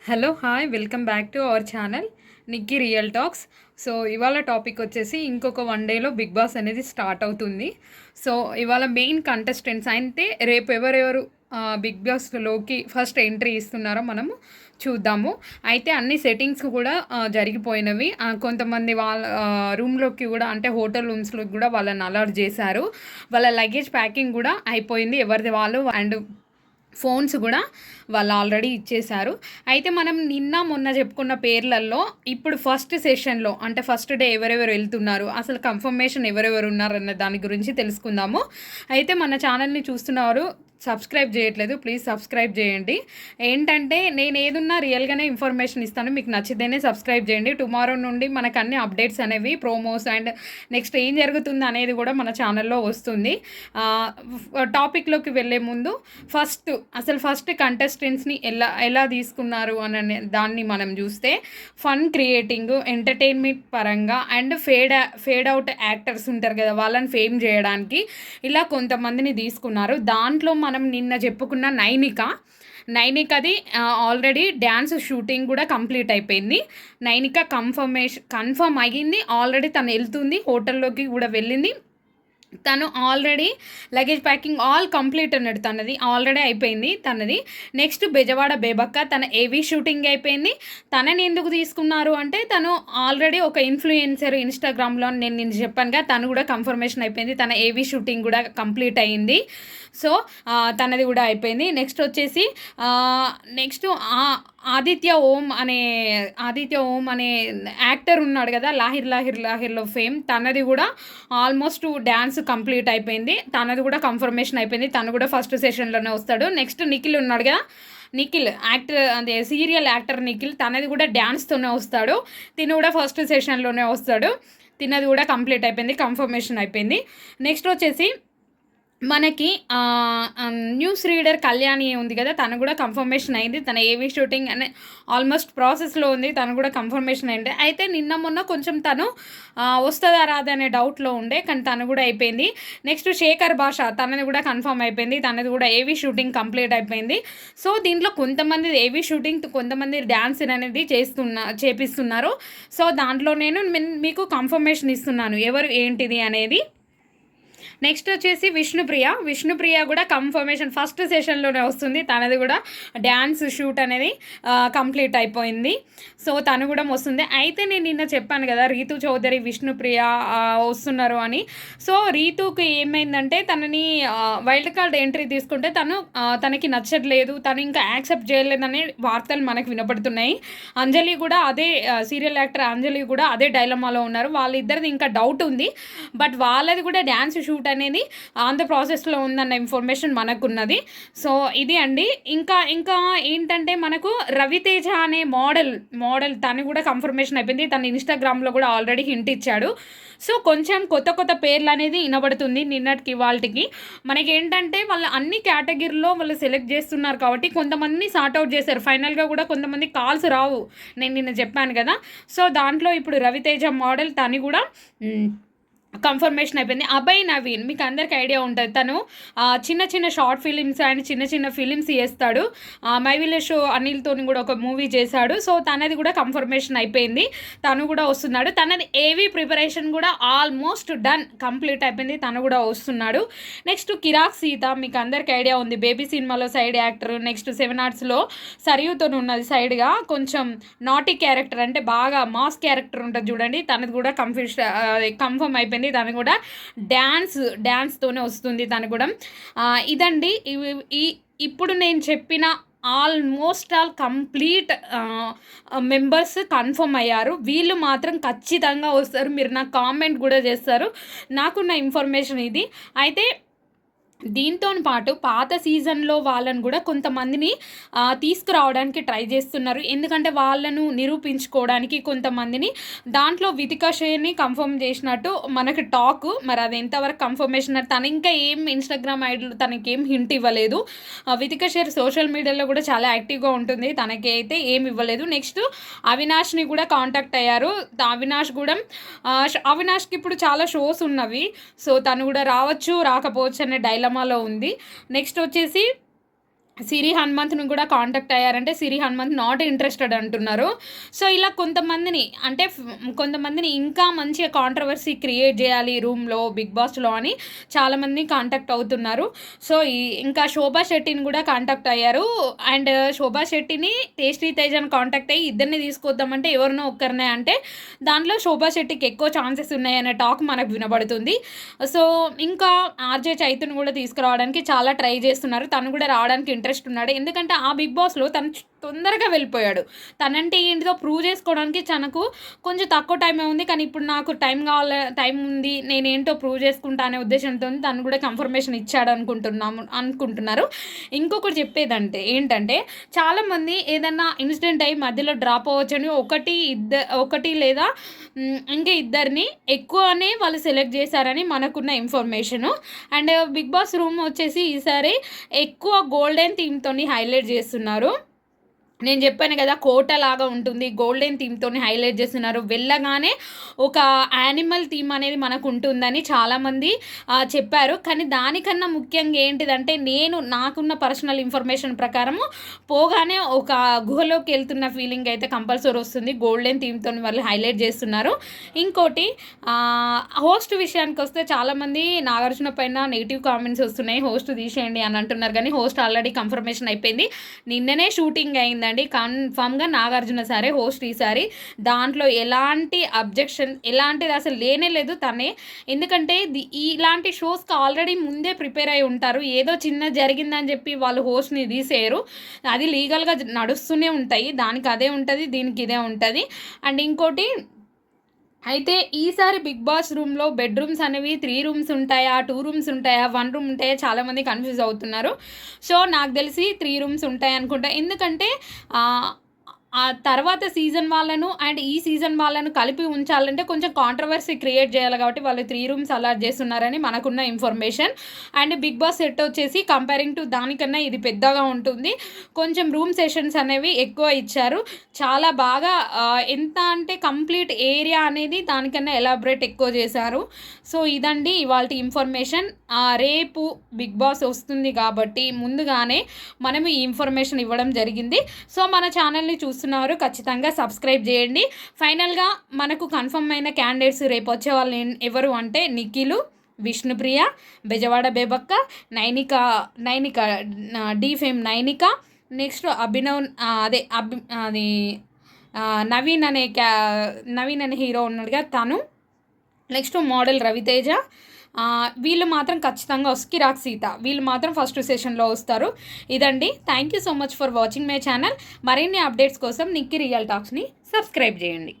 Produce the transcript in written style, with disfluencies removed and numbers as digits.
Hello hi welcome back to our channel Nikki real talks. So ఇవాళ topic వచ్చేసి ఇంకొక 1 డేలో బిగ్ బాస్ అనేది స్టార్ట్ అవుతుంది. సో ఇవాళ మెయిన్ కంటెస్టెంట్స్ అంటే రేపు ఎవరెవరు బిగ్ బాస్లోకి ఫస్ట్ ఎంట్రీ ఇస్తున్నారో మనము చూద్దాము. అయితే అన్ని సెట్టింగ్స్ కూడా జరిగిపోయినవి. కొంతమంది వాళ్ళ రూమ్లోకి కూడా అంటే హోటల్ రూమ్స్లోకి కూడా వాళ్ళని అలర్ట్ చేశారు. వాళ్ళ లగేజ్ ప్యాకింగ్ కూడా అయిపోయింది ఎవరిది వాళ్ళు. అండ్ ఫోన్స్ కూడా వాళ్ళు ఆల్రెడీ ఇచ్చేశారు. అయితే మనం నిన్న మొన్న చెప్పుకున్న పేర్లల్లో ఇప్పుడు ఫస్ట్ సెషన్లో అంటే ఫస్ట్ డే ఎవరెవరు వెళ్తున్నారు, అసలు కన్ఫర్మేషన్ ఎవరెవరు ఉన్నారన్న దాని గురించి తెలుసుకుందాము. అయితే మన ఛానల్ని చూస్తున్నవారు సబ్స్క్రైబ్ చేయట్లేదు, ప్లీజ్ సబ్స్క్రైబ్ చేయండి. ఏంటంటే నేను ఏదున్నా రియల్గానే ఇన్ఫర్మేషన్ ఇస్తాను, మీకు నచ్చితేనే సబ్స్క్రైబ్ చేయండి. టుమారో నుండి మనకు అన్ని అప్డేట్స్ అనేవి, ప్రోమోస్ అండ్ నెక్స్ట్ ఏం జరుగుతుంది అనేది కూడా మన ఛానల్లో వస్తుంది. టాపిక్లోకి వెళ్ళే ముందు ఫస్ట్ కంటెస్టెంట్స్ని ఎలా ఎలా తీసుకున్నారు అనే దాన్ని మనం చూస్తే ఫన్ క్రియేటింగ్, ఎంటర్టైన్మెంట్ పరంగా అండ్ ఫేడ్ అవుట్ యాక్టర్స్ ఉంటారు కదా, వాళ్ళని ఫేమ్ చేయడానికి ఇలా కొంతమందిని తీసుకున్నారు. దాంట్లో మనం నిన్న చెప్పుకున్న నైనికది ఆల్రెడీ డ్యాన్స్ షూటింగ్ కూడా కంప్లీట్ అయిపోయింది. నైనిక కన్ఫర్మ్ అయ్యింది. ఆల్రెడీ తను వెళ్తుంది, హోటల్లోకి కూడా వెళ్ళింది. తను already luggage packing all complete అన్నాడు, తనది ఆల్రెడీ అయిపోయింది తనది. నెక్స్ట్ బెజవాడ బేబక్క, తన ఏవీ షూటింగ్ అయిపోయింది. తనని ఎందుకు తీసుకున్నారు అంటే తను ఆల్రెడీ ఒక ఇన్ఫ్లుయెన్సర్ ఇన్స్టాగ్రామ్లో నేను చెప్పానుగా, తను కూడా కన్ఫర్మేషన్ అయిపోయింది. తన ఏవీ షూటింగ్ కూడా కంప్లీట్ అయ్యింది. సో తనది కూడా అయిపోయింది. నెక్స్ట్ వచ్చేసి నెక్స్ట్ ఆదిత్య ఓం అనే యాక్టర్ ఉన్నాడు కదా, లాహిర్లో ఫేమ్, తనది కూడా ఆల్మోస్ట్ డ్యాన్స్ కంప్లీట్ అయిపోయింది. తనది కూడా కన్ఫర్మేషన్ అయిపోయింది. తను కూడా ఫస్ట్ సెషన్లోనే వస్తాడు. నెక్స్ట్ నిఖిల్ ఉన్నాడు కదా, నిఖిల్ యాక్టర్ అదే సీరియల్ యాక్టర్ నిఖిల్, తనది కూడా డ్యాన్స్తోనే వస్తాడు. తిను కూడా ఫస్ట్ సెషన్లోనే వస్తాడు. తినది కూడా కంప్లీట్ అయిపోయింది, కన్ఫర్మేషన్ అయిపోయింది. నెక్స్ట్ వచ్చేసి మనకి న్యూస్ రీడర్ కళ్యాణి ఉంది కదా, తను కూడా కన్ఫర్మేషన్ అయింది. తన ఏవీ షూటింగ్ అనే ఆల్మోస్ట్ ప్రాసెస్లో ఉంది, తను కూడా కన్ఫర్మేషన్ అయింది. అయితే నిన్న మొన్న కొంచెం తను వస్తుందా రాదా అనే డౌట్లో ఉండే, కానీ తను కూడా అయిపోయింది. నెక్స్ట్ శేఖర్ భాష, తనది కూడా కన్ఫర్మ్ అయిపోయింది. తనది కూడా ఏవీ షూటింగ్ కంప్లీట్ అయిపోయింది. సో దీంట్లో కొంతమంది ఏవీ షూటింగ్, కొంతమంది డ్యాన్స్ అనేది చేపిస్తున్నారు. సో దాంట్లో నేను మీకు కన్ఫర్మేషన్ ఇస్తున్నాను ఎవరు ఏంటిది అనేది. నెక్స్ట్ వచ్చేసి విష్ణుప్రియ కూడా కన్ఫర్మేషన్ ఫస్ట్ సెషన్లోనే వస్తుంది. తనది కూడా డ్యాన్స్ షూట్ అనేది కంప్లీట్ అయిపోయింది. సో తను కూడా వస్తుంది. అయితే నేను నిన్న చెప్పాను కదా రీతు చౌదరి, విష్ణుప్రియ వస్తున్నారు అని. సో రీతుకి ఏమైందంటే తనని వైల్డ్ కార్డ్ ఎంట్రీ తీసుకుంటే తనకి నచ్చట్లేదు, తను ఇంకా యాక్సెప్ట్ చేయలేదనే వార్తలు మనకు వినపడుతున్నాయి. అంజలి కూడా అదే, సీరియల్ యాక్టర్ అంజలి కూడా అదే డైలమాలో ఉన్నారు. వాళ్ళిద్దరిది ఇంకా డౌట్ ఉంది, బట్ వాళ్ళది కూడా డ్యాన్స్ షూట్ అనేది ఆన్ ద ప్రాసెస్లో ఉందన్న ఇన్ఫర్మేషన్ మనకున్నది. సో ఇది అండి. ఇంకా ఏంటంటే మనకు రవితేజ అనే మోడల్ తను కూడా కన్ఫర్మేషన్ అయిపోయింది. తను ఇన్స్టాగ్రామ్లో కూడా ఆల్రెడీ హింట్ ఇచ్చాడు. సో కొంచెం కొత్త పేర్లు అనేది వినబడుతుంది నిన్నటికి వాళ్ళకి. మనకి ఏంటంటే వాళ్ళు అన్ని కేటగిరీలో వాళ్ళు సెలెక్ట్ చేస్తున్నారు కాబట్టి కొంతమందిని సార్ట్అవుట్ చేశారు. ఫైనల్గా కూడా కొంతమంది కాల్స్ రావు, నేను నిన్న చెప్పాను కదా. సో దాంట్లో ఇప్పుడు రవితేజ మోడల్ తను కూడా కన్ఫర్మేషన్ అయిపోయింది. అభయ్ నవీన్, మీకు అందరికి ఐడియా ఉంటుంది, తను చిన్న షార్ట్ ఫిలిమ్స్ అండ్ చిన్న ఫిలిమ్స్ చేస్తాడు. మై విలేజ్ షో అనిల్తో కూడా ఒక మూవీ చేశాడు. సో తనది కూడా కన్ఫర్మేషన్ అయిపోయింది, తను కూడా వస్తున్నాడు. తనది ఏవీ ప్రిపరేషన్ కూడా ఆల్మోస్ట్ డన్, కంప్లీట్ అయిపోయింది, తను కూడా వస్తున్నాడు. నెక్స్ట్ కిరాక్ సీత, మీకు అందరికి ఐడియా ఉంది, బేబీ సినిమాలో సైడ్ యాక్టర్. నెక్స్ట్ 7 Artsలో సరియుతో ఉన్నది సైడ్గా, కొంచెం నాటీ క్యారెక్టర్ అంటే బాగా మాస్ క్యారెక్టర్ ఉంటుంది చూడండి, తనది కూడా కన్ఫర్మ్ అయిపోయింది. తను కూడా డ్యాన్స్తోనే వస్తుంది తను కూడా. ఇదండి ఇప్పుడు నేను చెప్పిన almost all complete members confirm అయ్యారు. వీళ్ళు మాత్రం ఖచ్చితంగా వస్తారు, మీరు నాకు కామెంట్ కూడా చేస్తారు. నాకున్న ఇన్ఫర్మేషన్ ఇది. అయితే దీంతో పాటు పాత సీజన్లో వాళ్ళను కూడా కొంతమందిని తీసుకురావడానికి ట్రై చేస్తున్నారు, ఎందుకంటే వాళ్ళను నిరూపించుకోవడానికి కొంతమందిని. దాంట్లో వితికా షేర్ని కన్ఫర్మ్ చేసినట్టు మనకి టాక్, మరి అది ఎంతవరకు కన్ఫర్మేషన్, తను ఇంకా ఏం ఇన్స్టాగ్రామ్ ఐడీలో తనకేం హింట్ ఇవ్వలేదు. వితికా షేర్ సోషల్ మీడియాలో కూడా చాలా యాక్టివ్గా ఉంటుంది, తనకి అయితే ఏమి ఇవ్వలేదు. నెక్స్ట్ అవినాష్ని కూడా కాంటాక్ట్ అయ్యారు. అవినాష్కి ఇప్పుడు చాలా షోస్ ఉన్నవి, సో తను కూడా రావచ్చు రాకపోవచ్చు అనే డైలమాలో ఉంది. నెక్స్ట్ వచ్చేసి సిరి హనుమంత్‌ని కూడా కాంటాక్ట్ అయ్యారంటే సిరి హనుమంత్ నాట్ ఇంట్రెస్టెడ్ అంటున్నారు. సో, ఇలా కొంతమందిని అంటే కొంతమందిని ఇంకా మంచిగా కాంట్రోవర్సీ క్రియేట్ చేయాలి రూమ్‌లో, బిగ్ బాస్‌లో అని చాలామంది కాంటాక్ట్ అవుతున్నారు. సో, ఇంకా శోభా శెట్టిని కూడా కాంటాక్ట్ అయ్యారు. అండ్ శోభా శెట్టిని, టేస్టీ తేజని కాంటాక్ట్ అయ్యి ఇద్దరిని తీసుకొద్దామంటే ఎవరినో ఒక్కరినే అంటే దాంట్లో శోభా శెట్టికి ఎక్కువ ఛాన్సెస్ ఉన్నాయనే టాక్ మనకు వినబడుతుంది. సో, ఇంకా ఆర్‌జే చైతుని కూడా తీసుకురావడానికి చాలా ట్రై చేస్తున్నారు. తను కూడా రావడానికి ఇంట్రెస్ట్ ఉన్నాడు. ఎందుకంటే ఆ బిగ్ బాస్‌లో తను తొందరగా వెళ్ళిపోయాడు. తనంటే ఏంటిదో ప్రూవ్ చేసుకోవడానికి తనకు కొంచెం తక్కువ టైమే ఉంది. కానీ ఇప్పుడు నాకు టైం ఉంది. నేనేంటో ప్రూవ్ చేసుకుంటా అనే ఉద్దేశంతో తను కూడా కన్ఫర్మేషన్ ఇచ్చాడు అనుకుంటున్నారు. ఇంకొకటి చెప్పేదంటే ఏంటంటే చాలామంది ఏదన్నా ఇన్సిడెంట్ అయ్యి మధ్యలో డ్రాప్ అవ్వచ్చని ఒకటి లేదా ఇంకా ఇద్దరిని ఎక్కువనే వాళ్ళు సెలెక్ట్ చేశారని మనకున్న information. And Bigg Boss room వచ్చేసి ఈసారి ఎక్కువ గోల్డెన్ థీమ్‌తోని హైలైట్ చేస్తున్నారు. నేను చెప్పాను కదా, కోటలాగా ఉంటుంది. గోల్డెన్ థీమ్‌తోని హైలైట్ చేస్తున్నారు. వెళ్ళగానే ఒక యానిమల్ థీమ్ అనేది మనకు ఉంటుందని చాలామంది చెప్పారు. కానీ దానికన్నా ముఖ్యంగా ఏంటిదంటే నాకున్న పర్సనల్ ఇన్ఫర్మేషన్ ప్రకారము పోగానే ఒక గుహలోకి వెళ్తున్న ఫీలింగ్ అయితే కంపల్సరీ వస్తుంది. గోల్డెన్ థీమ్‌తోని వాళ్ళు హైలైట్ చేస్తున్నారు. ఇంకోటి హోస్ట్ విషయానికి వస్తే చాలామంది నాగార్జున పైన నెగిటివ్ కామెంట్స్ వస్తున్నాయి. హోస్ట్ తీసేయండి అని అంటున్నారు. కానీ హోస్ట్ ఆల్రెడీ కన్ఫర్మేషన్ అయిపోయింది. నిన్ననే షూటింగ్ అయిందండి. కన్ఫామ్గా నాగార్జున సారే హోస్ట్ ఈసారి. దాంట్లో ఎలాంటి అబ్జెక్షన్ ఎలాంటిది అసలు లేనే లేదు తనే. ఎందుకంటే ఇలాంటి షోస్కి ఆల్రెడీ ముందే ప్రిపేర్ అయి ఉంటారు. ఏదో చిన్న జరిగిందని చెప్పి వాళ్ళు హోస్ట్ని తీసేయరు. అది లీగల్గా నడుస్తూనే ఉంటాయి. దానికి అదే ఉంటుంది, దీనికి ఇదే ఉంటుంది. అండ్ ఇంకోటి అయితే ఈసారి బిగ్ బాస్ రూమ్‌లో బెడ్‌రూమ్స్ అనేవి 3 రూమ్స్ ఉంటాయా? 2 రూమ్స్ ఉంటాయా? 1 రూమ్ ఉంటాయా? చాలామంది కన్‌ఫ్యూజ్ అవుతున్నారు. సో, నాకు తెలిసి 3 రూమ్స్ ఉంటాయనుకుంటా. ఎందుకంటే ఆ తర్వాత సీజన్ వాళ్ళను అండ్ ఈ సీజన్ వాళ్ళను కలిపి ఉంచాలంటే కొంచెం కాంట్రవర్సీ క్రియేట్ చేయాలి కాబట్టి వాళ్ళు 3 రూమ్స్ అలాట్ చేస్తున్నారని మనకున్న information. And Bigg Boss set వచ్చేసి కంపేరింగ్ టు దానికన్నా ఇది పెద్దగా ఉంటుంది. కొంచెం రూమ్ సెషన్స్ అనేవి ఎక్కువ ఇచ్చారు. చాలా బాగా ఎంత అంటే కంప్లీట్ ఏరియా అనేది దానికన్నా ఎలాబరేట్ ఎక్కువ చేశారు. సో, ఇదండి ఇవాల్టి ఇన్ఫర్మేషన్. రేపు బిగ్ బాస్ వస్తుంది కాబట్టి ముందుగానే మనం ఈ ఇన్ఫర్మేషన్ ఇవ్వడం జరిగింది. సో, మన ఛానల్ని చూస్తున్నారు ఖచ్చితంగా సబ్స్క్రైబ్ చేయండి. ఫైనల్గా మనకు కన్ఫర్మ్ అయిన క్యాండిడేట్స్ రేపు వచ్చే వాళ్ళు ఎవరు అంటే నిఖిలు, విష్ణుప్రియ, బెజవాడ బేబక్క, నైనిక డీ ఫేమ్ నైనిక, నెక్స్ట్ అభినవ్ అది నవీన్ అనే హీరో ఉన్నాడుగా తను, నెక్స్ట్ మోడల్ రవితేజ. వీళ్ళు మాత్రం ఖచ్చితంగా కిరాక్ సీత వీళ్ళు మాత్రం ఫస్ట్ సెషన్లో వస్తారు. ఇదండి. Thank you so much for watching my channel. మరిన్ని అప్డేట్స్ కోసం నిక్కీ రియల్ టాక్స్ని సబ్స్క్రైబ్ చేయండి.